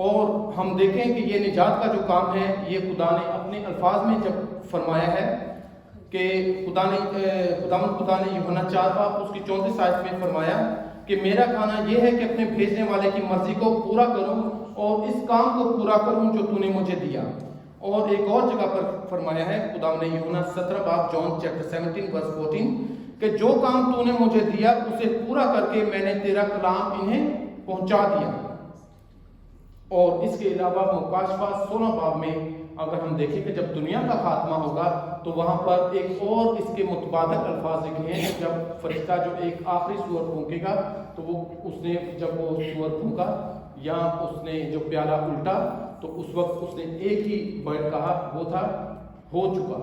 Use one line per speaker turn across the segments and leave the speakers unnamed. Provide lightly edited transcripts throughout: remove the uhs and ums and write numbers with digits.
اور ہم دیکھیں کہ یہ نجات کا جو کام ہے یہ خدا نے اپنے الفاظ میں جب فرمایا ہے کہ خدا نے یوحنا 4 باب اس کی 34 آیت میں فرمایا کہ میرا کھانا یہ ہے کہ اپنے بھیجنے والے کی مرضی کو پورا کروں اور اس کام کو پورا کروں جو تو نے مجھے دیا. اور ایک اور جگہ پر فرمایا ہے خدا نے یوحنا 17 باب جون چیپٹر 17 ورس 14 کہ جو کام تو نے مجھے دیا اسے پورا کر کے میں نے تیرا کلام انہیں پہنچا دیا. اور اس کے علاوہ مکاشفہ 16 باب میں اگر ہم دیکھیں کہ جب دنیا کا خاتمہ ہوگا تو وہاں پر ایک اور اس کے متبادل الفاظ لکھے ہیں. جب فرشتہ جو ایک آخری سور پھونکے گا تو جب وہ سور پھونکا یا اس نے جو پیالہ الٹا تو اس وقت اس نے ایک ہی ورڈ کہا, وہ تھا ہو چکا.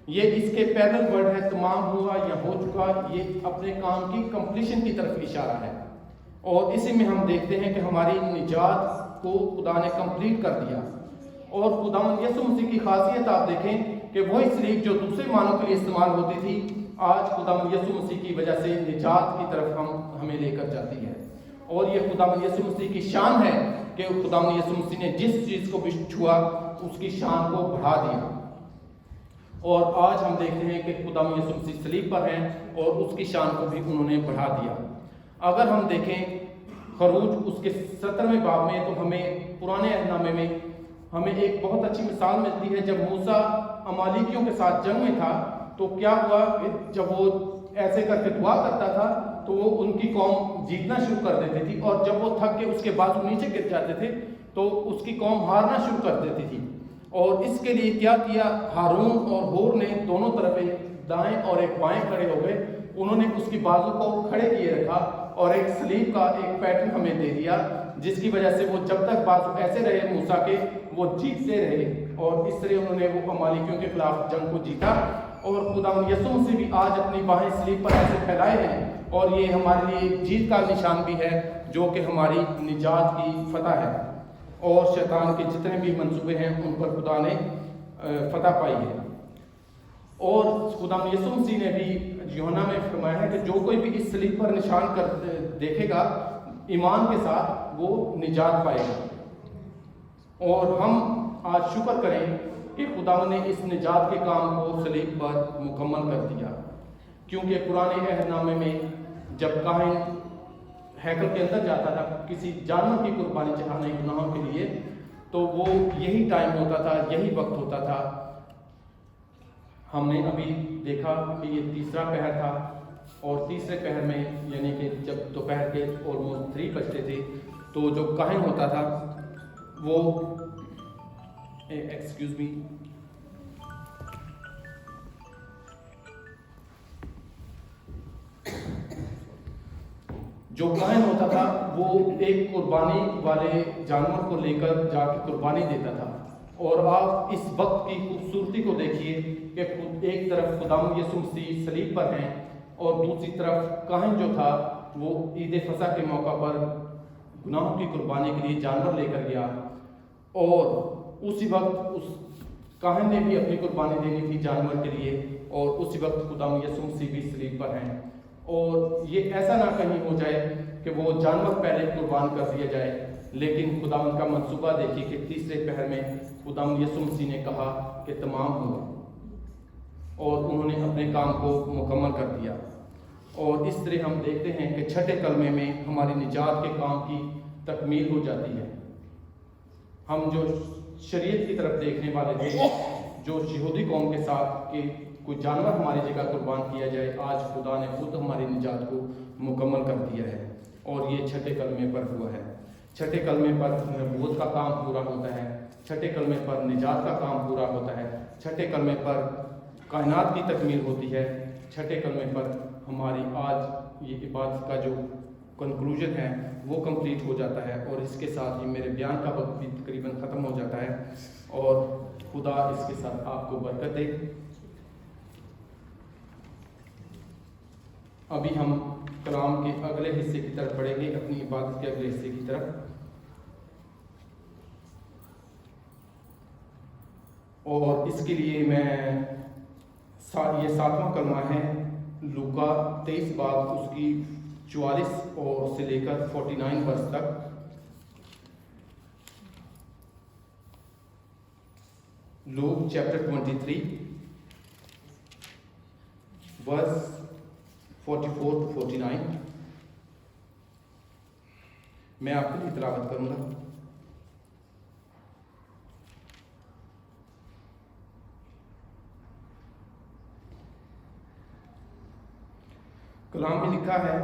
یہ اس کے پیرل ورڈ ہے تمام ہوا یا ہو چکا. یہ اپنے کام کی کمپلیشن کی طرف اشارہ ہے. اور اسی میں ہم دیکھتے ہیں کہ ہماری نجات کو خدا نے کمپلیٹ کر دیا. اور خدا یسوع مسیح کی خاصیت آپ دیکھیں کہ وہی سلیب جو دوسرے معنوں کے لیے استعمال ہوتی تھی آج خدا یسوع مسیح کی وجہ سے نجات کی طرف ہمیں لے کر جاتی ہے. اور یہ خدا یسوع مسیح کی شان ہے کہ خدا یسوع مسیح نے جس چیز کو بھی چھوا اس کی شان کو بڑھا دیا. اور آج ہم دیکھتے ہیں کہ خدا یسوع مسیح صلیب پر ہیں اور اس کی شان کو بھی انہوں نے بڑھا دیا. اگر ہم دیکھیں خروج اس کے 17ویں باب میں تو ہمیں پرانے عہد نامے میں ہمیں ایک بہت اچھی مثال ملتی ہے. جب موسیٰ امالیکیوں کے ساتھ جنگ میں تھا تو کیا ہوا کہ جب وہ ایسے کر کے دعا کرتا تھا تو وہ ان کی قوم جیتنا شروع کر دیتی تھی, اور جب وہ تھک کے اس کے بازو نیچے گر جاتے تھے تو اس کی قوم ہارنا شروع کر دیتی تھی. اور اس کے لیے کیا کیا, ہارون اور ہور نے دونوں طرف ایک دائیں اور ایک بائیں کھڑے ہو گئے. انہوں نے اس کی بازو کو کھڑے کیے رکھا اور ایک سلیب کا ایک پیٹرن ہمیں دے دیا, جس کی وجہ سے وہ جب تک بازو ایسے رہے موسیٰ کے وہ جیتتے رہے. اور اس طرح انہوں نے وہ امالیکیوں کے خلاف جنگ کو جیتا. اور خدا یسوع مسیح بھی آج اپنی باہیں سلیب پر ایسے پھیلائے ہیں, اور یہ ہمارے لیے ایک جیت کا نشان بھی ہے جو کہ ہماری نجات کی فتح ہے. اور شیطان کے جتنے بھی منصوبے ہیں ان پر خدا نے فتح پائی ہے. اور خدا یسوع مسیح نے بھی یوحنا میں فرمایا ہے کہ جو کوئی بھی اس صلیب پر نشان کر دیکھے گا ایمان کے ساتھ وہ نجات پائے گا. اور ہم آج شکر کریں کہ خدا نے اس نجات کے کام کو صلیب پر مکمل کر دیا. کیونکہ پرانے عہد نامے میں جب کاہن ہیکل کے اندر جاتا تھا کسی جانور کی قربانی چڑھانے گناہوں کے لیے تو وہ یہی ٹائم ہوتا تھا, یہی وقت ہوتا تھا. ہم نے ابھی دیکھا کہ یہ تیسرا پہر تھا, اور تیسرے پہر میں یعنی کہ جب دوپہر کے آلموسٹ 3 بجتے تھے تو جو کاہن ہوتا تھا وہ ایکسکیوز می جو کاہن ہوتا تھا وہ ایک قربانی والے جانور کو لے کر جا کے قربانی دیتا تھا. اور آپ اس وقت کی خوبصورتی کو دیکھیے کہ ایک طرف خدا یسوع مسیح صلیب پر ہیں اور دوسری طرف کاہن جو تھا وہ عید فصح کے موقع پر گناہوں کی قربانی کے لیے جانور لے کر گیا. اور اسی وقت اس کاہن نے بھی اپنی قربانی دینی تھی جانور کے لیے, اور اسی وقت خدا یسوع مسیح بھی صلیب پر ہیں. اور یہ ایسا نہ کہیں ہو جائے کہ وہ جانور پہلے قربان کر دیا جائے, لیکن خدا ان کا منصوبہ دیکھیے کہ تیسرے پہر میں خدا یسوع مسیح نے کہا کہ تمام ہوا, اور انہوں نے اپنے کام کو مکمل کر دیا. اور اس طرح ہم دیکھتے ہیں کہ چھٹے کلمے میں ہماری نجات کے کام کی تکمیل ہو جاتی ہے. ہم جو شریعت کی طرف دیکھنے والے تھے, جو یہودی قوم کے ساتھ کہ کوئی جانور ہماری جگہ قربان کیا جائے, آج خدا نے خود ہماری نجات کو مکمل کر دیا ہے. اور یہ چھٹے کلمے پر ہوا ہے. چھٹے کلمے پر نبوت کا کام پورا ہوتا ہے, چھٹے کلمے پر نجات کا کام پورا ہوتا ہے, چھٹے کلمے پر کائنات کی تکمیل ہوتی ہے, چھٹے کلمے پر ہماری آج یہ عبادت کا جو کنکلوژن ہے وہ کمپلیٹ ہو جاتا ہے. اور اس کے ساتھ ہی میرے بیان کا وقت بھی تقریباً ختم ہو جاتا ہے, اور خدا اس کے ساتھ آپ کو برکت دے. ابھی ہم کلام کے اگلے حصے کی طرف بڑھیں گے, اپنی عبادت کے اگلے حصے کی طرف. اور اس کے لیے میں یہ 7واں کلمہ ہے لوکا 23 باب اس کی 44 اور سے لے کر 49 ورس تک. Luke chapter 23 verse 44 to 49 میں آپ کے لیے تلاوت کروں گا. کلام میں لکھا ہے,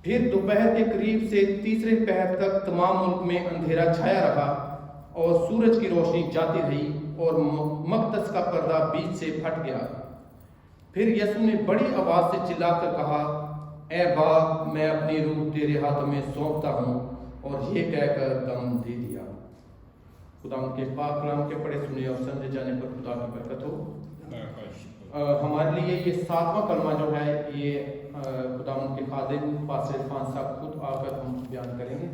پھر دوپہر کے قریب سے تیسرے پہر تک تمام ملک میں اندھیرا چھایا رہا اور سورج کی روشنی جاتی رہی اور مقدس کا پردہ بیچ سے پھٹ گیا. پھر یسوع نے بڑی آواز سے چلا کر کہا, اے باپ, میں اپنی روح تیرے ہاتھوں میں سونپتا ہوں, اور یہ کہہ کر دم دے دیا. خدا ان کے پاک کلام کے پڑھے سنے اور سمجھے جانے پر خدا کی برکت ہو. ہمارے لیے یہ 7واں کلمہ جو ہے یہ خدا ان کے خادم پاسٹر عرفان صاحب خود آ کر ہم بیان کریں گے.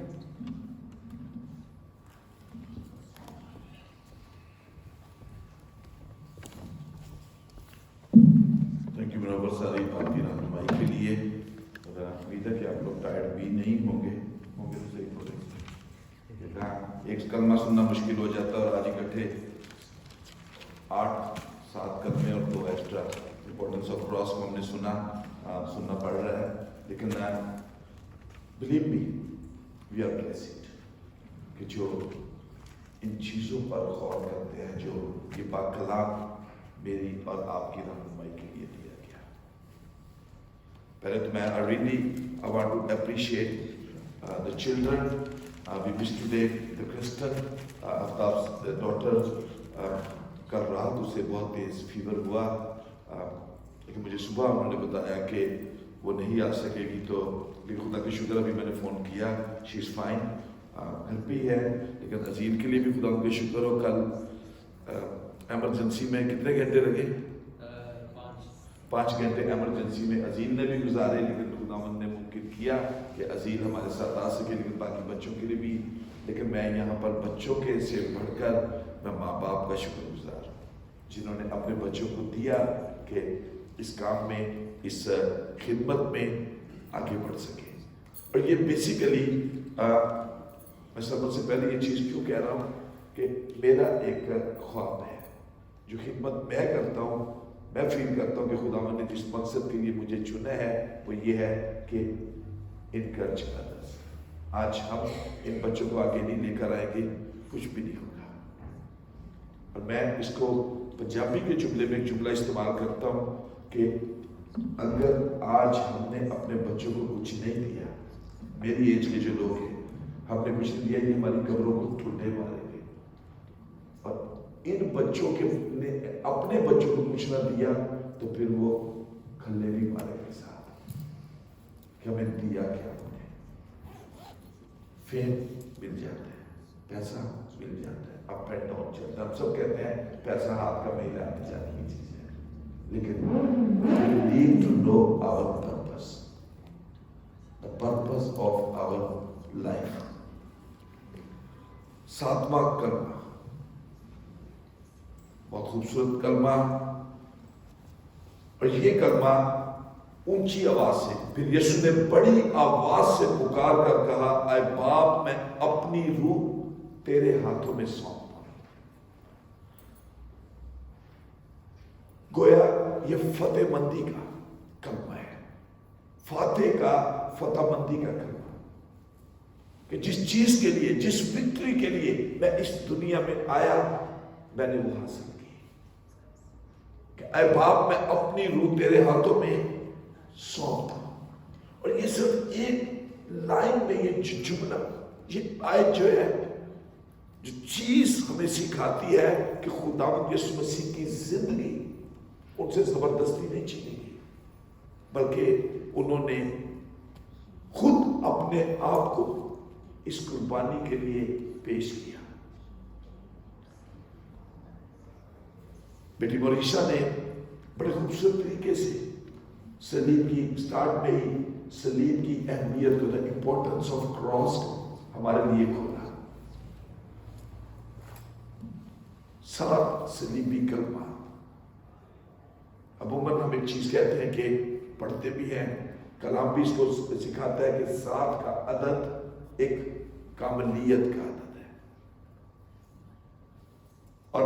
تھینک یو منور صاحب آپ کی رہنمائی کے لیے. امید ہے کہ آپ لوگ ٹائرڈ بھی نہیں ہوں گے تو صحیح بولیں. ایک کلمہ سننا مشکل ہو جاتا ہے اور آج اکٹھے 8-7 کلمے اور 2 ایکسٹرا امپورٹنس آف کراس کو ہم نے سننا پڑ رہا ہے. لیکن believe me we are blessed کہ جو ان چیزوں پر غور کرتے ہیں جو یہ پاک کلام میری اور آپ کی رہنمائی کے لیے دیا گیا. پہلے تو میں really I want to appreciate the children. We wish today the Kristen Aftab's daughter کل رات اسے بہت تیز فیور ہوا, لیکن مجھے صبح انہوں نے بتایا کہ وہ نہیں آ سکے گی. تو خدا کا شکر ابھی میں نے فون کیا, شی از فائن, گھر پہ ہی ہے. لیکن عزیز کے لیے بھی خدا کا شکر ہو. کل ایمرجنسی میں کتنے گھنٹے لگے؟ 5 گھنٹے ایمرجنسی میں عزیز نے بھی گزارے, لیکن خداوند نے ممکن کیا کہ عزیز ہمارے ساتھ آ سکے, لیکن باقی بچوں کے لیے بھی. لیکن میں یہاں پر بچوں کے سے بڑھ کر میں ماں باپ کا شکر گزار ہوں جنہوں نے اپنے بچوں کو دیا کہ اس کام میں, اس خدمت میں آگے بڑھ سکے. اور یہ بیسیکلی میں سب سے پہلے یہ چیز کیوں کہہ رہا ہوں کہ میرا ایک خواب ہے جو خدمت میں کرتا ہوں. میں فیل کرتا ہوں کہ خداوند نے جس مقصد کے لیے مجھے چنا ہے وہ یہ ہے کہ انکریج ادرس. آج ہم ان بچوں کو آگے نہیں لے کر آئیں گے, کچھ بھی نہیں ہوگا. اور میں اس کو پنجابی کے جملے میں ایک جملہ استعمال کرتا ہوں کہ اگر آج ہم نے اپنے بچوں کو کچھ نہیں دیا, میری ایج کے جو لوگ ہیں, ہم نے کچھ نہیں دیا, یہ ہماری قبروں کو ٹھنڈے ماریں گے. اور ان بچوں کے نے اپنے بچوں کو کچھ نہ دیا تو پھر وہ کھلے بھی مارے کے ساتھ کہ ہمیں دیا کیا. فیم مل جاتا ہے, پیسہ مل جاتا ہے, اپ اینڈ ڈاؤن چلتا ہے. ہم سب کہتے ہیں پیسہ ہاتھ کا میلہ آنے جانے کی چیز ہے, لیکن we need to know our purpose, the purpose of our life. 7واں کلمہ بہت خوبصورت کلمہ, اور یہ کلمہ اونچی آواز سے, پھر یسوع نے بڑی آواز سے پکار کر کہا, اے باپ, میں اپنی روح تیرے ہاتھوں میں سونپتا ہوں. گویا یہ فتح مندی کا کلمہ ہے, فاتح کا, فتح مندی کا کلمہ, کہ جس چیز کے لیے, جس وکٹری کے لیے میں اس دنیا میں آیا, میں نے وہ حاصل کی. کہ اے باپ, میں اپنی روح تیرے ہاتھوں میں سونپتا ہوں. اور یہ صرف ایک لائن میں یہ جملہ, یہ آیت جو ہے, جو چیز ہمیں سکھاتی ہے کہ خداوند یسوع مسیح کی زندگی ان سے زبردستی نہیں چھینی گئی, بلکہ انہوں نے خود اپنے آپ کو اس قربانی کے لیے پیش کیا. بیٹی موریشا نے بڑے خوبصورت طریقے سے سلیب کی سٹارٹ میں ہی سلیب کی اہمیت کو, the importance of cross کو ہمارے لیے کھولا. 7 سلیبی کلمہ. عموماً ہم ایک چیز کہتے ہیں کہ پڑھتے بھی ہیں, کلام بھی اس کو سکھاتا ہے کہ 7 کا عدد ایک کاملیت کا عدد ہے. اور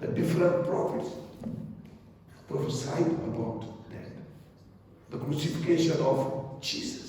The different prophets prophesied about that, the crucifixion of Jesus.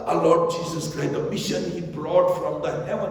Our Lord Jesus Christ, the mission He brought from the heaven,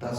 10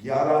11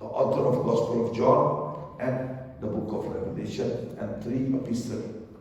The author of Gospel of John and the book of Revelation and 3 epistle,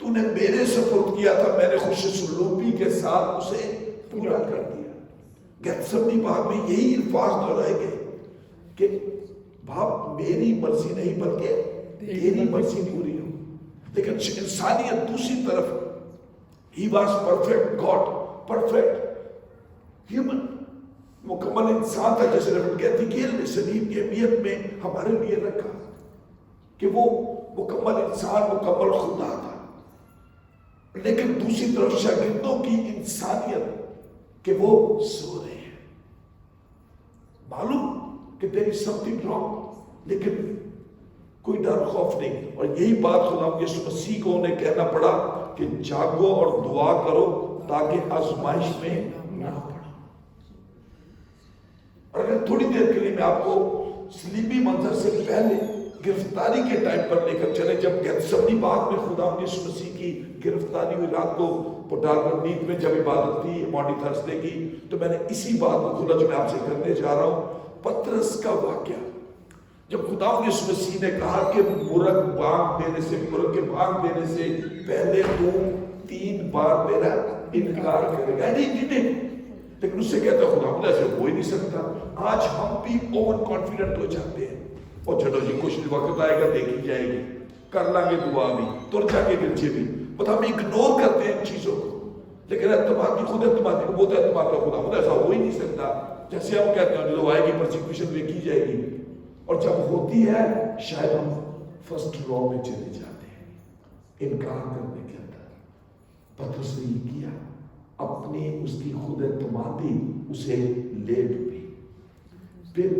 تو نے میرے support کیا تھا، میں نے خوش سلوکی کے ساتھ اسے پورا کر دیا۔ گیتسمنی باغ میں یہی الفاظ دہرائے گئے کہ باپ میری مرضی نہیں بلکہ تیری مرضی پوری ہو۔ لیکن انسانیت دوسری طرف، he was perfect God, perfect human, مکمل انسان تھا، جیسے ربٹ کہتی کہ سلیم کی اہمیت میں ہمارے لیے رکھا کہ وہ مکمل انسان، مکمل خدا تھا۔ لیکن دوسری طرف شاگردوں کی انسانیت کہ وہ سو رہے ہیں، معلوم کہ there is something wrong، لیکن کوئی ڈر خوف نہیں۔ اور یہی بات خدا یسوع مسیح کو انہیں کہنا پڑا کہ جاگو اور دعا کرو تاکہ آزمائش میں نہ پڑو۔ اور اگر تھوڑی دیر کے لیے میں آپ کو صلیبی منظر سے پہلے گرفتاری کے ٹائم پر لے کر چلے، جب گیتسمنی باغ میں خدا یسوع مسیح کی گرفتاری ہوئی، رات کو پٹال نیند میں جب عبادت تھی مارننگ تھرسڈے کی، تو میں نے اسی بات کو کھولا جو میں آپ سے کرنے جا رہا ہوں، پترس کا واقعہ۔ جب خدا یسوع مسیح نے کہا کہ مرغ کے بانگ دینے سے پہلے تو 3 بار میرا انکار کرے گا، نہیں، لیکن اس سے کہتا خدا ایسے ہو ہی نہیں سکتا۔ آج ہم بھی اوور کانفیڈنٹ ہو جاتے ہیں، اور چلو جی کچھ وقت آئے گا دیکھی جائے گی، کر لیں گے دعا بھی، تر جا کے گرچے بھی، بس ہم اگنور کرتے ہیں ان چیزوں کو۔ لیکن اعتمادی خود اعتمادی کو بہت اعتماد کا خدا ایسا ہو ہی نہیں سکتا۔ جیسے ہم کہتے ہیں جو آئے گی پرسیکیوشن دیکھی جائے گی، اور جب ہوتی ہے شاید ہم فرسٹ رو میں چلے جاتے ہیں انکار کرنے کے اندر۔ پترس نے یہ کیا، اپنی اس کی خود اعتمادی اسے لے ڈوبی۔ پھر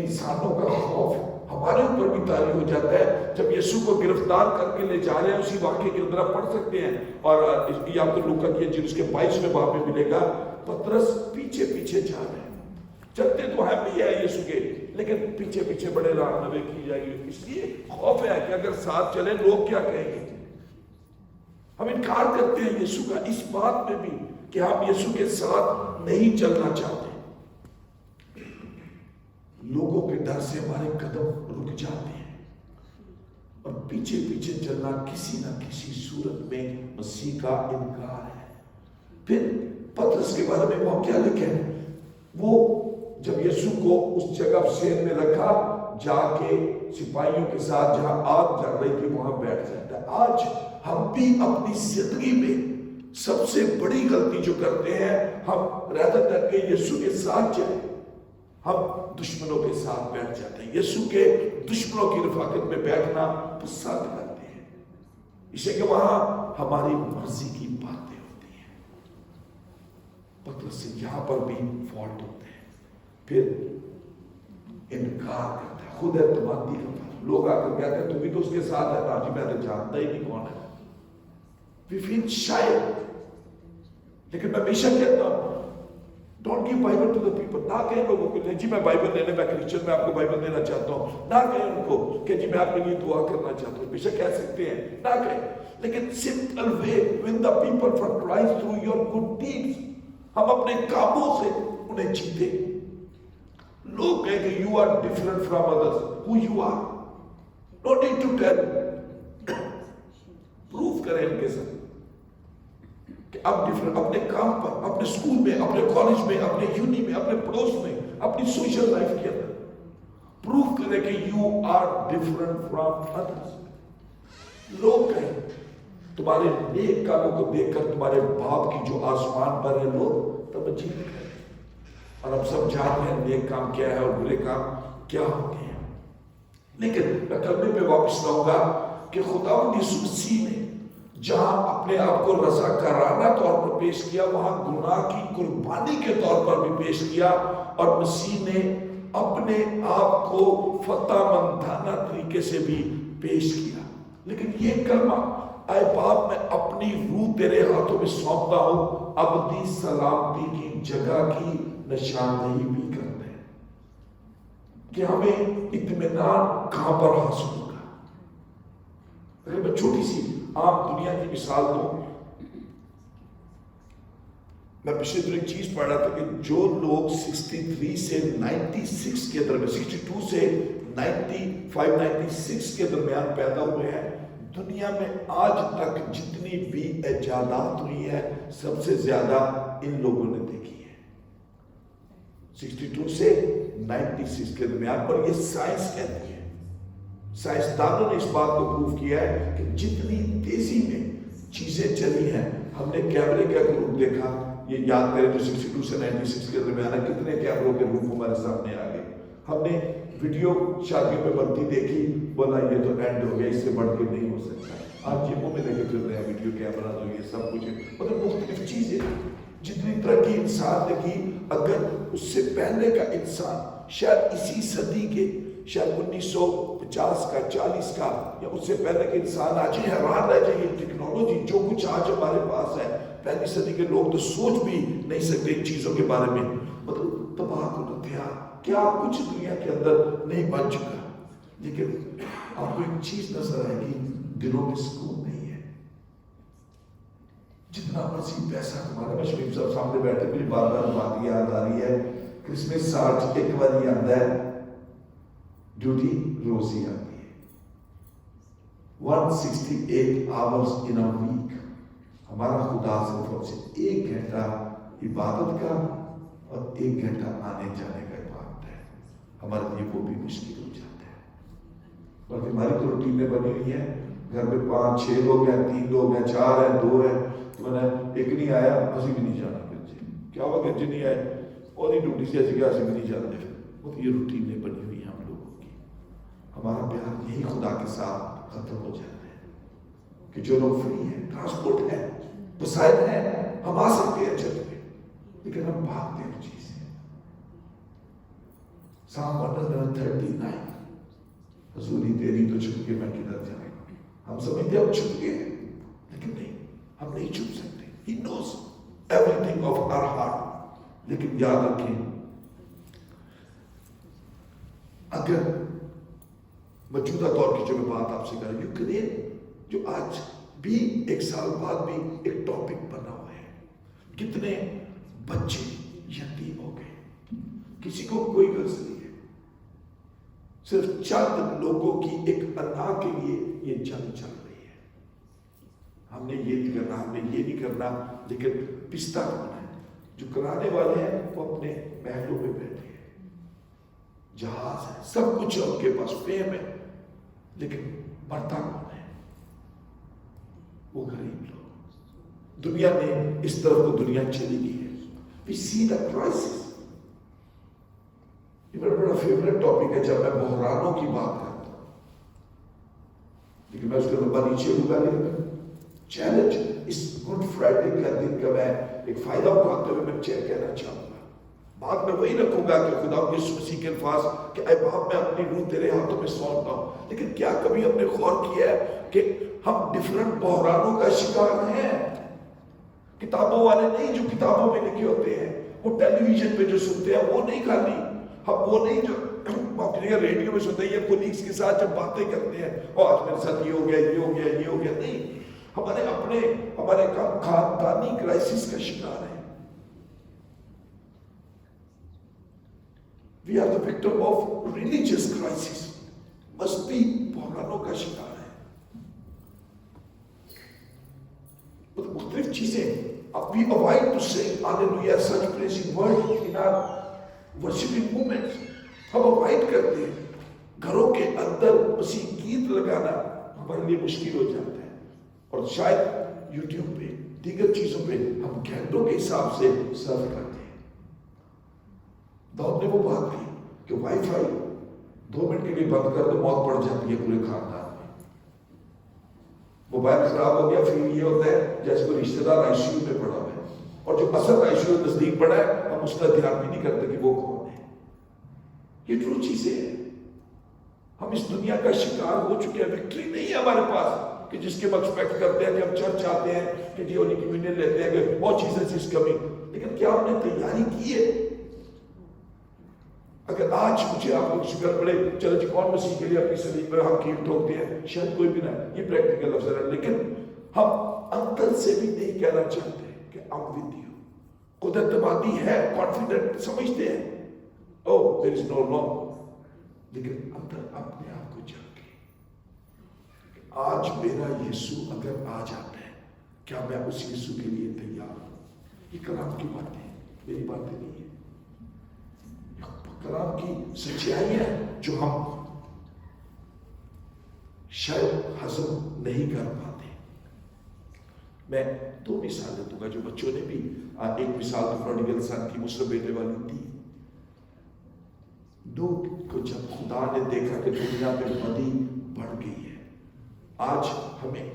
انسانوں کا خوف ہمارے اوپر بھی طاری ہو جاتا ہے جب یسوع کو گرفتار کر کے لے جا رہے ہیں۔ اسی واقعے کے اندر آپ پڑھ سکتے ہیں، اور یہ آپ کو لوکا کی انجیل اس کے 22ویں باب میں ملے گا۔ پترس پیچھے پیچھے جا رہے ہیں، چلتے تو ہیں بھی ہے یسوع کے، لیکن پیچھے پیچھے بڑے رہنمائی کی جائے گی، اس لیے خوف ہے کہ اگر ساتھ چلے لوگ کیا کہیں گے۔ ہم انکار کرتے ہیں یسوع کا اس بات میں بھی کہ ہم یسوع کے ساتھ نہیں چلنا چاہتے، لوگوں کے ڈر سے ہمارے قدم رک جاتے ہیں، اور پیچھے پیچھے چلنا کسی نہ کسی صورت میں مسیح کا انکار ہے۔ پھر پترس کے بارے میں وہ کیا لکھے، وہ جب یسوع کو اس جگہ سین میں رکھا، جا کے سپاہیوں کے ساتھ جہاں آگ جل رہی تھی وہاں بیٹھ جاتا ہے۔ آج ہم بھی اپنی زندگی میں سب سے بڑی غلطی جو کرتے ہیں، ہم رہتا تک کہ یسوع کے ساتھ چلیں، ہم دشمنوں کے ساتھ بیٹھ جاتے ہیں۔ یسوع کے دشمنوں کی رفاقت میں بیٹھنا پسند کرتے ہیں، اسے کہ وہاں ہماری مرضی کی باتیں ہوتی ہیں۔ پترس سے یہاں پر بھی فالٹ ہوتے ہیں، پھر انکار کرتا ہے، خود اعتمادی کرتا ہے۔ لوگ آ کر کہتے ہیں تم بھی تو اس کے ساتھ ہے، تاجی میں تو جانتا ہی نہیں کون ہے۔ We feel shy، لیکن میں ہمیشہ کہتا ہوں don't give Bible to the people, نہ کہیں لوگوں کو جی میں بائبل لینے، میں کرسچن میں آپ کو بائبل دینا چاہتا ہوں، نہ کہیں ان کو کہ جی میں آپ کے لیے دعا کرنا چاہتا ہوں، ہمیشہ کہہ سکتے ہیں، نہ کہیں، لیکن simple way win the people for Christ through your good deeds, ہم اپنے کاموں سے انہیں جیتے۔ لوگ کہیں کہ you are different from others, who you are, no need to tell, proof کریں ان کے ساتھ کہ اب ڈفرنٹ، اپنے کام پر، اپنے اسکول میں، اپنے کالج میں، اپنے یونی میں، اپنے پڑوس میں، اپنی سوشل لائف کے اندر پروف کریں کہ you are different from others. لوگ کہیں تمہارے نیک کاموں کو دیکھ کر تمہارے باپ کی جو آسمان پر ہے لوگ توجہ کریں، اور ہم سب جانتے ہیں نیک کام کیا ہے اور برے کام کیا ہوتے ہیں۔ لیکن میں کلمے پہ واپس لاؤں گا کہ خداوند یسوع مسیح نے جہاں اپنے آپ کو رضاکارانہ طور پر پیش کیا، وہاں گناہ کی قربانی کے طور پر بھی پیش کیا، اور مسیح نے اپنے آپ کو فتح مندانہ طریقے سے بھی پیش کیا۔ لیکن یہ کلمہ اے باپ میں اپنی روح تیرے ہاتھوں میں سونپتا ہوں، ابدی سلامتی کی جگہ کی نشاندہی بھی کرتے ہیں کہ ہمیں اطمینان کہاں پر حاصل ہوگا۔ اگر میں چھوٹی سی عام دنیا کی مثال دوں، میں پچھلے دن ایک چیز پڑھ رہا تھا کہ جو لوگ 63 سے 96 کے درمیان، 62 سے 95 96 کے درمیان پیدا ہوئے ہیں، دنیا میں آج تک جتنی بھی ایجادات ہوئی ہے سب سے زیادہ ان لوگوں نے دیکھی ہے. 62 سے 96 کے درمیان پر یہ سائنس کہتی ہے. سائنسدانوں نے اس بات کو پروف کیا ہے کہ جتنی تیزی میں چیزیں چلی ہیں. ہم نے کیمرے کا گروپ دیکھا, یہ یاد کریں جو 62 سے 96 کے درمیان ہے, کتنے کیمروں کے گروپ ہمارے سامنے آ گئے. ہم نے ویڈیو شادیوں پہ بنتی دیکھی, بولا یہ تو اینڈ ہو گیا, اس سے بڑھ کے نہیں ہو سکتا. آج جیبوں میں لے کے پھر رہے ہیں ویڈیو کیمرہ, تو یہ سب کچھ مطلب مختلف چیزیں. جتنی ترقی انسان نے کی, اگر اس سے پہلے کا انسان شاید اسی صدی کے شاید 1950 کا 40 کا یا اس سے پہلے کے انسان آج ہی حیران رہ جائے. یہ ٹیکنالوجی جو کچھ آج ہمارے پاس ہے, پہلی صدی کے لوگ تو سوچ بھی نہیں سکتے ان چیزوں کے بارے میں. مطلب تباہ کن ہتھیار کیا کچھ دنیا کے اندر نہیں بن چکا. لیکن آپ کو ایک چیز نظر آئے گی, دلوں میں سکون نہیں ہے. جتنا مرضی پیسہ تمہارا, شریف صاحب سامنے بیٹھے, میری بار بار بات یاد آ رہی ہے, کرسمس آج ایک بار ہی آتا ہے, ڈیوٹی روز ہی آتی ہے. 168 hours in a week. ہمارا خدا صرف ہم سے 1 گھنٹہ عبادت کا اور 1 گھنٹہ آنے جانے کا عبادت ہے. ہمارے لیے وہ بھی مشکل ہو جاتا ہے. بلکہ ہماری تو روٹینیں بنی ہوئی ہیں, گھر میں 5-6 لوگ ہیں, 3 لوگ ہیں, 4 ہیں, 2 ہیں, تو میں نے ایک نہیں آیا, اسی بھی نہیں جانا. پھر کیا ہوا کہ نہیں آئے اور یہ ڈیوٹی سے ایسے گیا, اسی بھی نہیں جانا. پھر یہ روٹینیں بنی ہوئی ہیں ہم لوگوں کی. ہمارا پیار یہی خدا کے ساتھ ختم ہو جاتا ہے کہ جو لوگ فری ہیں, ٹرانسپورٹ ہے, وسائل ہیں, ہم آ سکتے ہیں چل پہ, لیکن ہم بھاگتے ہیں چیز سے. Psalm 139, حضوری تیری تو چھپ کے میں کدھر جاؤں. ہم سمجھتے ہم چھپ گئے, لیکن نہیں, ہم نہیں چھپ سکتے. He knows everything of our heart. لیکن یاد رکھیں, اگر موجودہ دور کی جو میں بات آپ سے کر رہا ہوں, یوکرین جو آج بھی 1 سال بعد بھی ایک ٹاپک بنا ہوا ہے, کتنے بچے یتیم ہو گئے, کسی کو کوئی غرض نہیں ہے, صرف چند لوگوں کی ایک انا کے لیے یہ جنگ چل رہی ہے. ہم نے یہ نہیں کرنا, ہم نے یہ نہیں کرنا, لیکن پستہ کون ہے؟ جو کرانے والے ہیں وہ اپنے محلوں میں بیٹھے ہیں, جہاز ہے, سب کچھ ہے ان کے پاس, فیم ہے, لیکن مرتا کون ہے؟ وہ غریب لوگ. دنیا نے اس طرف کو دنیا چلی گئی ہے. We see the crisis. یہ میرا بڑا فیوریٹ ٹاپک ہے جب میں بحرانوں کی بات کرتا ہوں, لیکن میں اس کے لمبا نیچے ہوگا. لیکن چیلنج اس گڈ فرائیڈے کا دن کا میں ایک فائدہ اٹھاتے ہوئے میں کہنا چاہوں گا. بات میں وہی رکھوں گا کہ خدا یسوع مسیح کے الفاظ کہ اے باپ میں اپنی روح تیرے ہاتھوں میں سونپتا ہوں. لیکن کیا کبھی ہم نے غور کیا ہے کہ ہم ڈفرنٹ بحرانوں کا شکار ہیں؟ کتابوں والے نہیں جو کتابوں میں لکھے ہوتے ہیں, وہ ٹیلی ویژن پہ جو سنتے ہیں وہ نہیں خالی, ہم وہ نہیں جو ریڈیو میں سنتے ہیں, یہ کولیگز کے ساتھ جب باتیں کرتے ہیں, اور آج میرے ساتھ یہ ہو گیا, یہ ہو گیا, یہ ہو گیا, نہیں. ہمارے خاندانی کرائسس کا شکار ہے. We are the victim of religious crisis. مستی بحرانوں کا شکار ہے. مختلف چیزیں. We avoid to sing hallelujah such praising words in our worshiping moments. ہم avoid کرتے ہیں. گھروں کے اندر مسیح گیت لگانا ہمارے لیے مشکل ہو جاتا ہے, اور شاید یوٹیوب پہ دیگر چیزوں پہ ہم گھنٹوں کے حساب سے سرو کرتے ہیں. داؤد نے وہ بات کی کہ وائی فائی 2 منٹ کے لیے بند کر دو, موت پڑ جاتی ہے پورے خاندان میں. موبائل خراب ہو گیا, پھر یہ ہوتا ہے جیسے کوئی رشتے دار آئی سی یو میں پڑا ہوا ہے, اور جو اصل آئی سی یو نزدیک پڑا ہے ہم اس کا دھیان بھی نہیں کرتے کہ وہ کون ہے. یہ ٹرو چیزیں ہیں. ہم اس دنیا کا شکار ہو چکے ہیں. وکٹری نہیں ہے ہمارے پاس کہ جس کے ہم ایکسپیکٹ کرتے ہیں کہ ہم چرچ آتے ہیں کہ جی ہونی کمیونین لیتے ہیں کہ بہت چیزیں چیز کمی, لیکن کیا ہم نے تیاری کی ہے؟ اگر آج مجھے آپ کو شکر پڑے, چلو جی کون مسیح کے لیے اپنی سلیب میں ہم کیل ٹھوکتے ہیں, شاید کوئی بھی نہ, یہ پریکٹیکل لفظ ہے, لیکن ہم اندر سے بھی نہیں کہنا چاہتے کہ I'm with you. خود اعتمادی ہے, کانفیڈنٹ سمجھتے ہیں, oh there is no law, لیکن اندر اپنے آپ کو جا کے آج میرا یسوع اگر آ جاتا ہے، کیا میں اس یسوع کے لیے تیار ہوں؟ یہ کلام کی باتیں ہیں، میری باتیں نہیں ہیں، کلام کی سچائی ہے جو ہم شاید ہضم نہیں کر پاتے۔ میں 2 مثالیں دوں گا جو بچوں نے بھی، ایک مثال تو پروڈیگل سن کی، مسلم بیٹے والی تھی۔ نوح کو جب خدا نے دیکھا کہ دنیا میں بدی بڑھ گئی ہے، آج ہمیں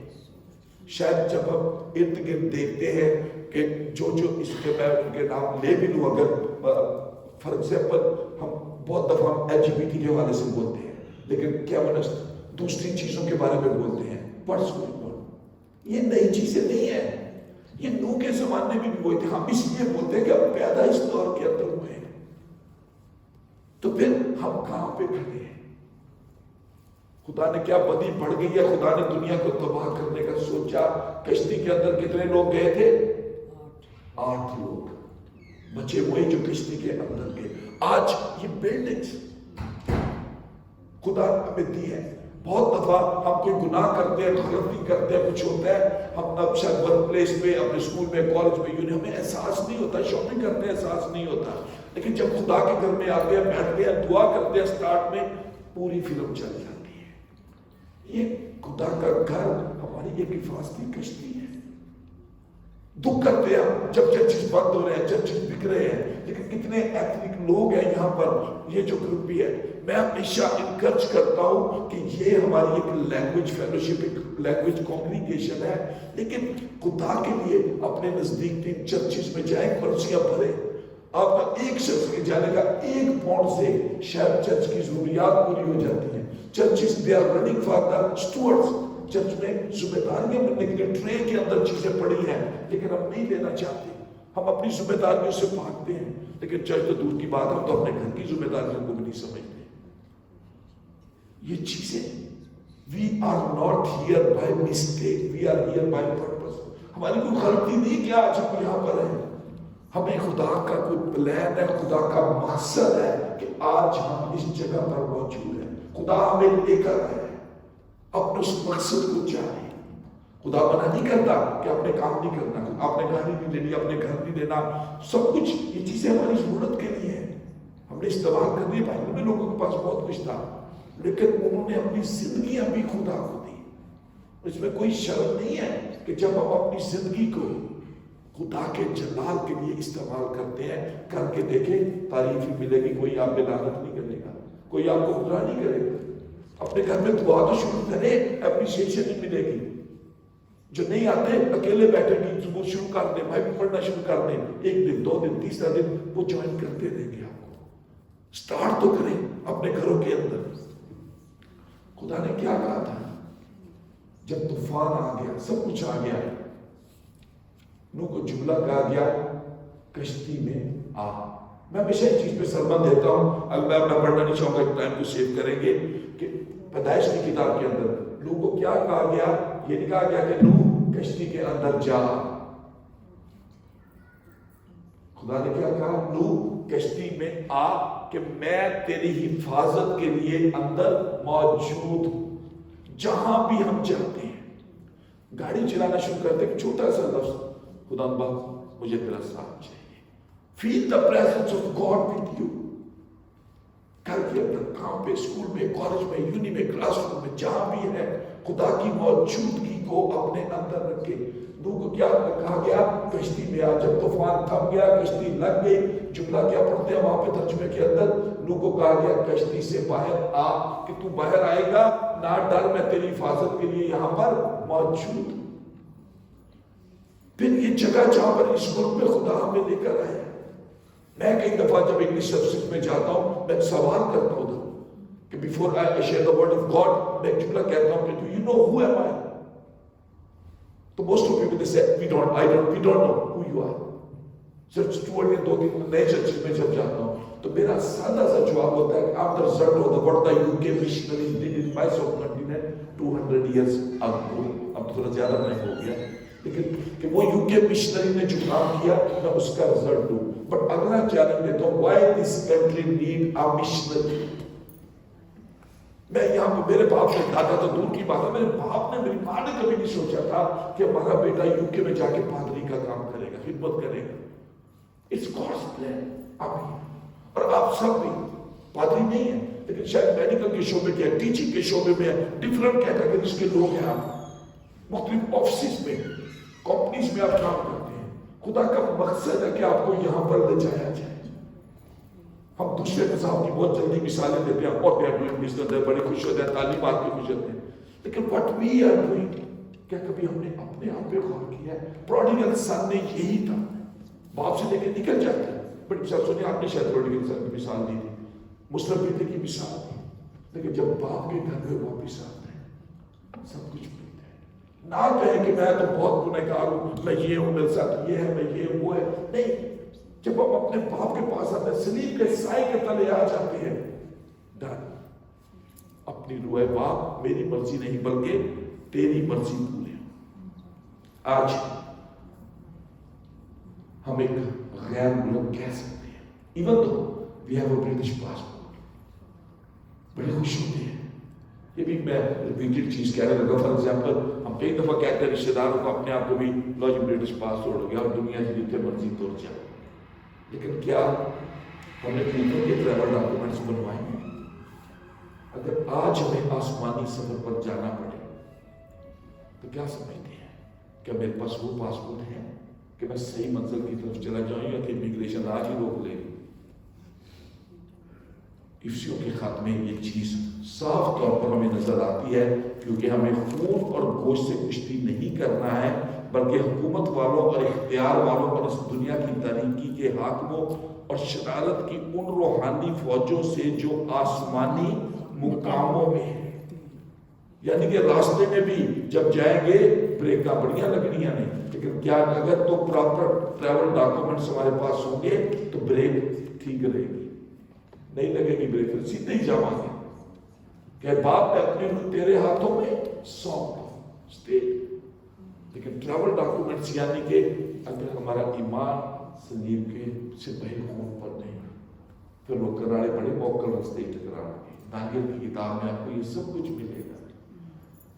شاید جب ہم ارد گرد دیکھتے ہیں کہ جو اس کے میں ان کے نام لے بھی لوں، اگر فار ایگزامپل ہم بہت دفعہ LGBT کے حوالے سے بولتے ہیں، لیکن کیا دوسری چیزوں کے بارے میں بولتے ہیں، یہ نئی چیزیں نہیں ہیں، یہ نوح کے زمانے میں بھی ہوئے تھے۔ ہم اس لیے بولتے ہیں کہ ہم پیدا اس دور کے اندر ہوئے ہیں، تو پھر ہم کہاں پہ کھڑے ہیں؟ خدا نے کیا بدی بڑھ گئی ہے، خدا نے دنیا کو تباہ کرنے کا سوچا۔ کشتی کے اندر کتنے لوگ گئے تھے؟ 8 لوگ بچے ہوئے جو کشتی کے اندر گئے۔ آج یہ بلڈنگز خدا ہمیں دی ہے۔ بہت دفعہ ہم کوئی گناہ کرتے ہیں، غلطی کرتے ہیں، کچھ ہوتا ہے، ہم اب شاید ورک پلیس میں، اپنے اسکول میں، کالج میں، ہمیں احساس نہیں ہوتا، شاپنگ کرتے ہیں احساس نہیں ہوتا، لیکن جب خدا کے گھر میں آتے ہیں، بیٹھتے ہیں، دعا کرتے ہیں، سٹارٹ میں پوری فلم چل جاتی ہے۔ یہ خدا کا گھر ہماری ایک حفاظتی کشتی ہے۔ دکھ کرتے ہیں جب چرچز بند ہو رہے ہیں، چرچز بک رہے ہیں، لیکن کتنے ایتھنک لوگ ہیں یہاں پر، یہ جو گروپ بھی ہے، میں ہمیشہ انکرج کرتا ہوں کہ یہ ہماری ایک لینگویج فیلوشپ، ایک لینگویج کانگریگیشن ہے، لیکن خدا کے لیے اپنے نزدیک 3 چرچز میں جائیں، پرچیاں بھریں۔ آپ کا ایک شخص کے جانے کا 1 پاؤنڈ سے شاید چرچ کی ضروریات پوری ہو جاتی ہیں۔ Churches they are running for the stewards, church میں ذمہ داریاں بننے کے لیے ٹرے کے اندر چیزیں پڑی ہیں، لیکن ہم نہیں لینا چاہتے، ہم اپنی ذمہ داریوں سے بھاگتے ہیں، لیکن چرچ تو دور کی بات، ہم تو اپنے گھر کی ذمہ داریوں کو بھی نہیں سمجھتے۔ یہ چیزیں we are not here by mistake, we are here by purpose۔ ہماری کوئی غلطی نہیں کہ آج ہم یہاں پر ہیں، ہمیں خدا کا کوئی پلان ہے، خدا کا مقصد ہے کہ آج ہم اس جگہ پر موجود ہیں۔ خدا ہمیں لے کر آئے ہیں، اپنے اس مقصد کو چاہے۔ خدا منع نہیں کرتا کہ اپنے کام نہیں کرنا، اپنے گاڑی نہیں لینی، اپنے گھر نہیں لینا، سب کچھ یہ چیزیں ہماری ضرورت کے لیے ہیں، ہم نے استعمال کر دی۔ بائبل میں لوگوں کے پاس بہت کچھ تھا، لیکن انہوں نے اپنی زندگیاں بھی خدا کو دی۔ اس میں کوئی شرم نہیں ہے کہ جب ہم اپنی زندگی کو خدا کے جلال کے لیے استعمال کرتے ہیں، کر کے دیکھیں، تعریف ہی ملے گی، کوئی آپ پہ لعنت نہیں کرے گا، کوئی آپ کو برا نہیں کرے گا۔ اپنے گھر میں دعا تو شروع کریں، اپریشیشن ہی ملے گی۔ جو نہیں آتے اکیلے بیٹھے گی، وہ شروع کر دیں، بائبل پڑھنا شروع کر دیں، 1 دن 2 دن 3 دن وہ جوائن کرتے رہیں گے۔ آپ کو سٹارٹ تو کریں اپنے گھروں کے اندر۔ خدا نے کیا کہا تھا جب طوفان آ گیا، سب کچھ آ گیا، نوح کو جملہ کہا گیا کشتی میں آ۔ میں ہمیشہ اس چیز پہ سرمن دیتا ہوں، اگر میں پڑھنا نہیں چاہوں گا، ٹائم کو سیو کریں گے، کہ پیدائش کی کتاب کے اندر نوح کو کیا کہا گیا؟ یہ نہیں کہا گیا کہ نوح کشتی کے اندر جا۔ خدا نے کیا کہا؟ نوح کشتی میں آ کہ میں تیری حفاظت کے لیے اندر موجود ہوں۔ جہاں بھی ہم جاتے ہیں، گاڑی چلانا شروع کرتے ہیں، چھوٹا سا لفظ، خدا مجھے تیرا ساتھ چاہیے۔ Feel the presence of God with you۔ گھر کے اندر، کام پہ، اسکول میں، کالج میں، یونی میں، کلاس روم میں، جہاں بھی ہے، خدا کی موجودگی کو اپنے اندر رکھے۔ نوح کو کیا کہا گیا؟ کشتی میں آ۔ جب طوفان تھم گیا، کشتی لگ گئی، جملہ کیا پڑھتے ہیں وہاں پہ ترجمے کے اندر؟ نوح کو کہا گیا کشتی سے باہر آ، کہ تو باہر آئے گا، نہ ڈر، میں تیری حفاظت کے لیے یہاں پر موجود ہوں۔ پھر یہ جگہ جہاں پر اس ملک میں خدا ہمیں لے کر آئے، میں کئی دفعہ جب انگلش سبجیکٹ میں جاتا ہوں، میں سوال کرتا ہوں کہ before I share the word of God, میں جملہ کہتا ہوں کہ do you know who am I? تو most of people they say we don't know who you are. صرف 2-3 نئے چرچز میں جب جاتا ہوں تو میرا سادہ سا جواب ہوتا ہے کہ آپ the result of the what the UK missionaries did in my subcontinent 200 years ago. اب تھوڑا زیادہ ٹائم ہو گیا، لیکن کہ وہ یوکے مشنری نے جو کام کیا، میں اس کا رزلٹ دوں۔ بٹ اگلا چیلنج دیتا ہوں، why this country need a missionary. میں یہاں پہ میرے باپ نے کہا تھا تو دور کی بات ہے، میرے باپ نے میری ماں نے کبھی نہیں سوچا تھا کہ ہمارا بیٹا یوکے میں جا کے پادری کا کام کرے گا، خدمت کرے گا. It's God's plan. آپ اور آپ سب بھی پادری نہیں ہیں لیکن شاید میڈیکل کے شعبے کے ٹیچنگ کے شعبے میں ڈفرنٹ کیٹیگریز کے لوگ ہیں. آپ مختلف آفسز میں کمپنیز میں آپ کام کرتے ہیں. خدا کا مقصد ہے کہ آپ کو یہاں پر لے جایا جائے. ہم دوسرے مذہب کی بہت جلدی مثالیں دیتے ہیں اور بڑے خوش ہوتے ہیں، تعلیمات کے خوش ہوتے ہیں، لیکن what we are doing، کیا کبھی ہم نے اپنے آپ پہ غور کیا ہے؟ پروڈیگل سن نے یہی تھا، باپ سے لے کے نکل جاتا ہے. بٹ مثال سنیے، آپ نے شاید پروڈیگل سن کی مثال دی تھی، مسلم بیٹے کی مثال دی، لیکن جب باپ کے گھر میں واپس آتا ہے سب کچھ ملتا ہے. نہ کہیں کہ میں تو بہت گنہگار ہوں، میں یہ ہوں، میرے ساتھ یہ ہے، میں یہ وہ ہے. نہیں، جب ہم اپنے باپ کے پاس آتے ہیں، صلیب کے سائے کے تلے آ جاتے ہیں، ڈن. اپنی روح باپ، میری مرضی نہیں بلکہ تیری مرضی پوری ہو. آج ہم ایک غیر ملک کہہ سکتے ہیں، even though we have a British passport, بڑے خوش ہوتے ہیں. یہ بھی میں ریپیٹڈ چیز کہنے لگا. فار ایگزامپل، ہم کئی دفعہ کہتے ہیں رشتے داروں کو اپنے آپ کو بھی، لو جی برٹش پاسپورٹ ہو گیا اور دنیا جتنے مرضی توڑ جائے. لیکن کیا ہم نے اوپر کے ٹریول ڈاکومنٹس بنوائے ہیں؟ اگر آج ہمیں آسمانی سفر پر جانا پڑے تو کیا سمجھتے ہیں؟ کیا میرے پاس وہ پاسپورٹ ہے کہ میں صحیح منزل کی طرف چلا جاؤں یا کہ امیگریشن آج ہی روک لے گی؟ افسیوں کے خاتمے یہ چیز صاف طور پر ہمیں نظر آتی ہے، کیونکہ ہمیں خون اور گوشت سے کشتی نہیں کرنا ہے، بلکہ حکومت والوں اور اختیار والوں اور اس دنیا کی تاریکی کے حاکموں اور شرارت کی ان روحانی فوجوں سے جو آسمانی مقاموں میں ہیں. یعنی کہ راستے میں بھی جب جائیں گے بریکاں بڑیاں لگنیاں نہیں، لیکن کیا اگر تو پراپر ٹریول ڈاکومنٹس ہمارے پاس ہوں گے تو بریک ٹھیک رہے گی، نہیں لگے گی بریک، سیدھے ہی جاؤں گے کہ باپ نے اپنے تیرے ہاتھوں میں سونپ اسٹیٹ. لیکن ٹریول ڈاکومنٹس یعنی کہ اگر ہمارا ایمان صلیب کے سپاہی خون پر نہیں، پھر وہ کراڑے بڑے موکل رستے ٹکرانا گے. دانیل کی کتاب میں آپ کو یہ سب کچھ ملے گا.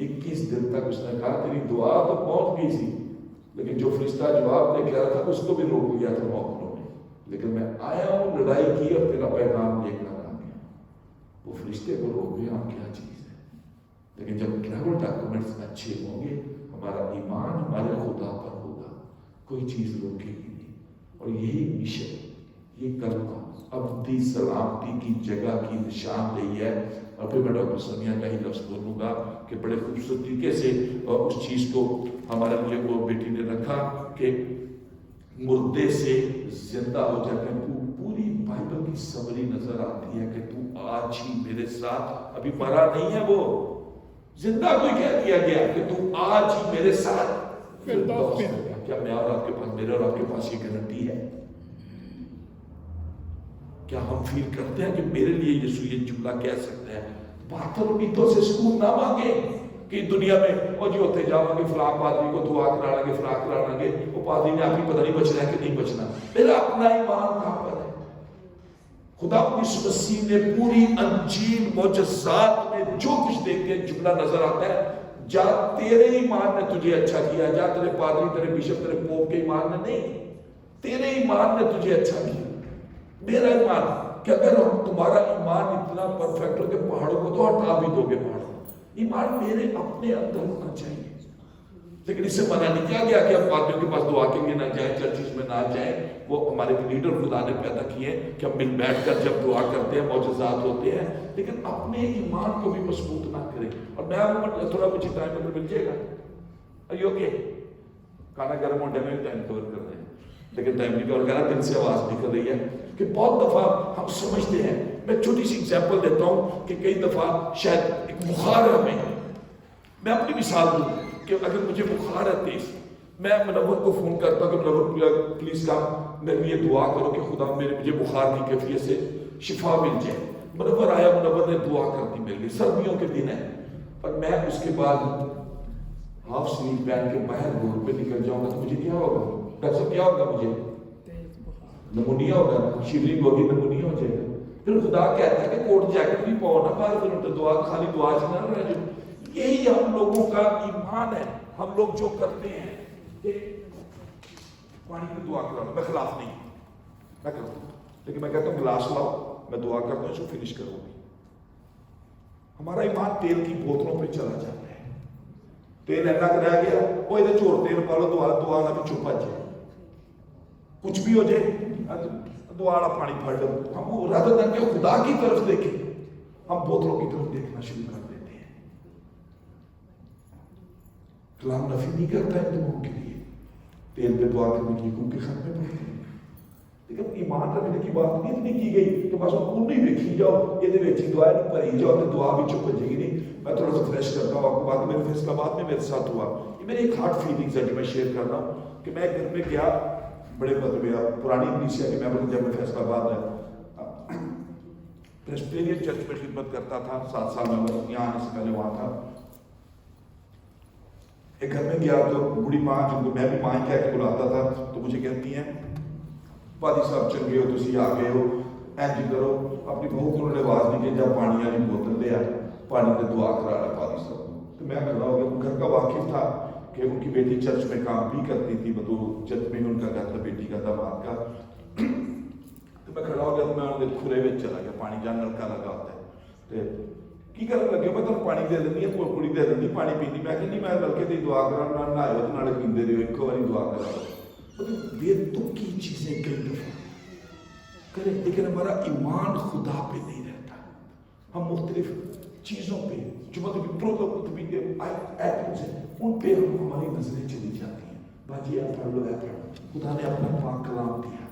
21 دن تک اس نے کہا تیری دعا تو پہنچ گئی تھی، لیکن جو فرشتہ جواب لے کے آیا تھا اس کو بھی روک لیا تھا موکلوں نے. لیکن میں آیا ہوں، لڑائی کی اور تیرا پیغام لے کر آ گیا. وہ فرشتے کو روک گیا، کیا چیز ہے. لیکن جب ٹریول ڈاکومنٹس اچھے ہوں گے، ہمارا ایمان ہمارے خدا پر ہوگا، کوئی چیز روکے گی نہیں. اور یہی مشن، یہ کلمہ ابدی سلامتی کی جگہ کی نشاندہی ہے. اور پھر میں ڈاکٹر سمیہ کا ہی لفظ بولوں گا کہ بڑے خوبصورت طریقے سے اس چیز کو ہمارے لیے وہ بیٹی نے رکھا کہ مردے سے زندہ ہو جاتے ہیں. پوری بائبل کی سمری نظر آتی ہے کہ تو آج ہی میرے ساتھ، ابھی مرا نہیں ہے وہ، زندہ کوئی کہہ دیا گیا کہ تو آج ہی میرے ساتھ فردوس میں. کیا میں اور آپ کے پاس، میرے اور آپ کے پاس یہ گارنٹی ہے؟ کیا ہم فیل کرتے ہیں کہ میرے لیے یسوع یہ جملہ کہہ سکتے ہیں؟ باطل امیدوں سے سکون نہ مانگے کہ دنیا میں اور جو ہوتے جاؤں گے فلاں پادری کو دعا کرا لیں گے، فلاں کرا لیں گے، وہ پادری نے آپ کی پتہ نہیں بچنا ہے کہ نہیں بچنا. میرا اپنا ایمان کہاں پر ہے؟ خدا یسوع مسیح نے پوری انجیل معجزات میں جو کچھ دیکھ کے جملہ نظر آتا ہے، جا تیرے ایمان نے تجھے اچھا کیا، جا تیرے پادری، تیرے بشپ، تیرے پوپ کے ایمان نے نہیں، تیرے ایمان نے تجھے اچھا کیا. میرا ایمان کہ اگر تمہارا ایمان اتنا پرفیکٹ ہو کہ پہاڑوں کو تو ہٹا بھی دو گے، پہاڑوں، ایمان میرے اپنے اندر ہونا چاہیے. لیکن اس سے منع نہیں کیا گیا کہ ہم پادریوں کے پاس دعا کے لیے نہ جائیں، چرچز میں نہ جائیں. وہ ہمارے لیڈر خدا نے پیدا کیے کہ ہم مل بیٹھ کر جب دعا کرتے ہیں معجزات ہوتے ہیں، لیکن اپنے ایمان کو بھی مضبوط نہ کریں. اور میں تھوڑا کچھ ٹائم میں مل جائے گا، اوکے، کھانا گرم ہونے میں ٹائم کور کر رہے ہیں، لیکن ٹائم نہیں کور کرا، دل سے آواز نکل رہی ہے کہ بہت دفعہ ہم سمجھتے ہیں. میں چھوٹی سی ایگزامپل دیتا ہوں کہ کئی دفعہ شاید ایک بخار ہے ہمیں. میں اپنی مثال دوں کہ اگر مجھے بخار ہے تیز، میں منور کو فون کرتا ہوں کہ منور پلیز کام میرے لیے دعا کرو کہ خدا مجھے بخار کی کیفیت سے شفا مل جائے. منور آیا، منور نے دعا کر دی میرے لیے. سردیوں کے دن ہے اور میں اس کے بعد ہاف سلیپ پہن کے باہر روڈ پہ نکل جاؤں گا تو مجھے کیا ہوگا؟ ڈاکٹر صاحب کیا ہوگا؟ مجھے نمونیا ہوگا، شیورنگ ہوگی، نمونیا ہو جائے گا. پھر خدا کہتا ہے کہ کوٹ جیکٹ بھی پاؤ نہ باہر، پھر دعا خالی دعا سے نہ رہ جاؤ. یہی ہم لوگوں کا ایمان ہے. ہم لوگ جو کرتے ہیں کہ پانی کی دعا کرا، میں خلاف نہیں، میں کرتا ہوں، لیکن میں کہتا ہوں گلاس لاؤ، میں دعا کرتا ہوں، اس کو فنش کروں گی. ہمارا ایمان تیل کی بوتلوں پہ چلا جاتا ہے. تیل ایسا رہ گیا، وہ ادھر چور تیل پا لو، دعا نہ بھی چھپا جائے، کچھ بھی ہو جائے دعا والا پانی پھڑ لو. ہم وہ رد کر کے خدا کی طرف دیکھیں، ہم بوتلوں کی طرف دیکھنا شروع کر دیتے ہیں. کلام نفی نہیں کرتا ہے تمہوں کے لیے تیل پہ دعا کرنے کی، کیونکہ خط میں پڑھتے ہیں. لیکن ایمان رکھنے کی بات نہیں اتنی کی گئی کہ بس ان نہیں دیکھی جاؤ، یہ دیکھی دعا نہیں پڑھی جاؤ تو دعا بھی چپ جائے گی. نہیں، میں تھوڑا سا فریش کرتا ہوں آپ کو بات. میرے فیصلہ بات میں میرے ساتھ ہوا، یہ میری ایک ہارٹ فیلنگز ہے جو میں شیئر کر رہا ہوں کہ میں گھر میں گیا، بڑے مطلب پرانی کلیسیا کے ممبر جب میں فیصلہ آباد ہے پریسبیٹرین چرچ میں خدمت کرتا تھا 7 سال میں، یہاں آنے سے پہلے وہاں تھا. ایک گھر میں گیا تو بوڑھی ماں، جن کو میں بھی ماں کہہ کے بلاتا تھا، تو مجھے کہتی ہیں پادی صاحب چنگے ہو، تسی آ گئے ہو، اینج کرو. اپنی بہو کو انہوں نے آواز نہیں کی، جب پانی والی بوتل دیا پانی میں دعا کرا رہا پادی صاحب کو. تو میں کھڑا ہو گیا. گھر کا واقف تھا کہ ان کی بیٹی چرچ میں کام بھی کرتی تھی، بطور چرچ میں ان کا گھر تھا، بیٹی کا داماد کا. تو میں کھڑا ہو گیا، میں ان کے کھلے میں چلا گیا. پانی جان نلکا لگا ہوتا ہے کی کرنے لگے، میں تو پانی دے دینی ہے، کڑی دے دینی پانی پینی. میں کہ نہیں، میں نلکے دی دعا کرا، نہ نہائے ہو نہ پیندے رہو، ایک باری دعا کرا. بے تکی چیزیں کئی دفعہ کریں، لیکن ہمارا ایمان خدا پہ نہیں رہتا. ہم مختلف چیزوں پہ جو مطلب ایٹمز ہیں ان پہ ہماری نظریں چلی جاتی ہیں. باجی آپ پڑھ لو، ہے پڑھ. خدا نے اپنا پاک کلام دیا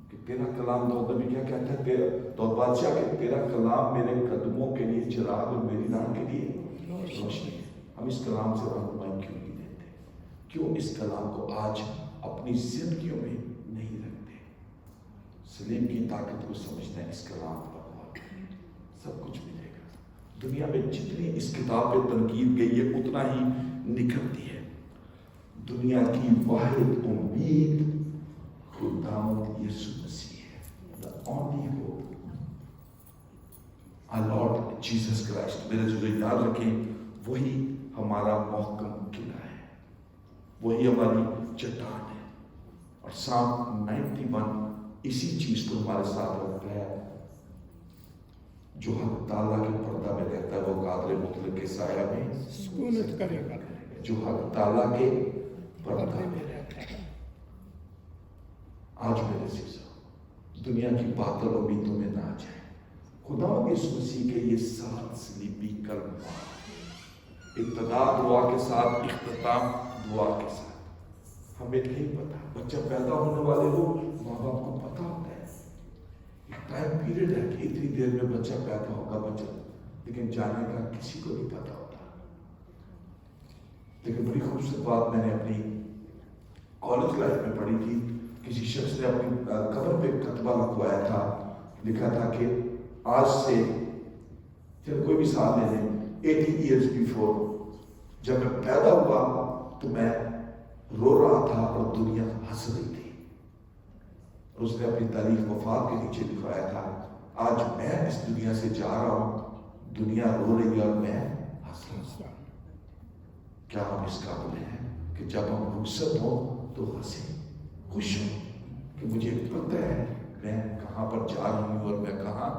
کہ تیرا کلام، داؤد نبی کیا کہتا ہے، تیرا داؤد بادشاہ کہ تیرا کلام میرے قدموں کے لیے چراغ اور میری راہ کے لیے روشنی ہے. ہم اس کلام سے رہنمائی کیوں نہیں دیتے؟ کیوں اس کلام کو آج اپنی زندگیوں میں نہیں رکھتے؟ سلیم کی طاقت کو سمجھنا ہے. اس کلام پر غور کریں، سب کچھ ملے گا. دنیا میں جتنی اس کتاب پہ تنقید گئی ہے اتنا ہی نکلتی ہے. دنیا کی واحد امید خداوند یسوع مسیح ہے. the only hope, our Lord Jesus Christ. میرے جو یاد رکھیں، وہی ہمارا محکم قلعہ ہے، وہی ہماری چٹان ہے. اور سام 91 اسی چیز کو ہمارے ساتھ رکھتا ہے. جو حق تعالیٰ کے پردہ میں رہتا ہے وہ قادر مطلق کے سایہ میں سکونت کرے گا. جو حق تعالیٰ کے پردہ میں رہتا ہے. آج میرے عزیزو، دنیا کی باطل امیدوں میں نہ آ جائیں. خدا یسوع مسیح کے یہ 7 صلیبی کلمات، ابتدا دعا کے ساتھ، اختتام دعا کے ساتھ. ہمیں نہیں پتا، بچہ پیدا ہونے والے ہو ماں باپ کو پتا ہوتا ہے، ایک ٹائم پیریڈ ہے کہ اتنی دیر میں بچہ پیدا ہوگا بچہ، لیکن جانے کا کسی کو نہیں پتا ہوتا. لیکن بڑی خوبصورت بات میں نے اپنی کالج لائف میں پڑھی تھی. کسی شخص نے اپنی قبر پہ کتبہ لکھوایا تھا، لکھا تھا کہ آج سے چل کوئی بھی سال لے لیں 80 ایئرز بیفور، جب میں پیدا ہوا تو میں رو رہا تھا اور دنیا ہنس رہی تھی. اور اس نے اپنی تاریخ وفات کے نیچے لکھوایا تھا، آج میں اس دنیا سے جا رہا ہوں، دنیا رو رہی ہے اور میں ہنس رہا ہوں. کیا ہم اس قابل ہیں کہ جب ہم رخصت ہوں تو ہنسیں، خوش ہوں کہ مجھے پتہ ہے میں کہاں پر جا رہی ہوں اور میں کہاں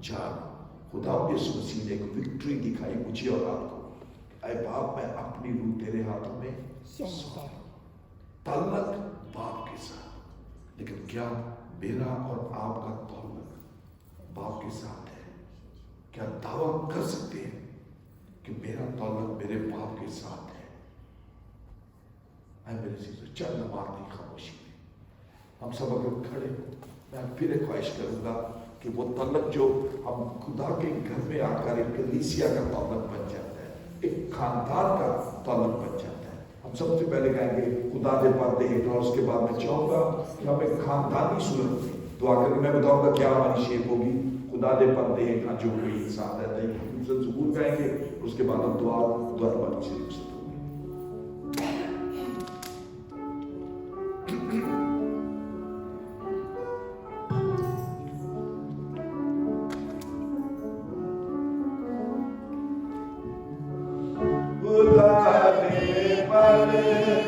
جا رہا ہوں. خدا یسوع مسیح نے ایک وکٹری دکھائی مجھے اور آپ کو. اے باپ، میں اپنی روح تیرے ہاتھوں میں سونپتا ہوں. تعلق باپ کے ساتھ، لیکن کیا میرا اور آپ کا تعلق باپ کے ساتھ ہے؟ کیا دعویٰ کر سکتے ہیں کہ میرا تعلق میرے باپ کے ساتھ ہے؟ اے میرے عزیزو، چند بات نہیں خاموشی میں ہم سب اگر کھڑے ہوں، میں پھر ایک خواہش کروں گا کہ وہ تعلق جو ہم خدا کے گھر میں آ کر ایک کلیسیا کا تعلق بن جاتا ہے، ایک خاندان کا تعلق بن جاتا ہے. ہم سب سے پہلے کہیں گے خدا دے پردے ہیٹھ، اور اس کے بعد میں چاہوں گا کہ ہم ایک خاندانی صورت میں دعا کریں. میں بتاؤں گا کیا ہماری شیپ ہوگی. خدا دے پردے ہیٹھ جو کوئی انسان رہتا ہے، ہم ضرور کہیں گے. اس کے بعد ہم دعا بانی سے رخصت ہوں گے.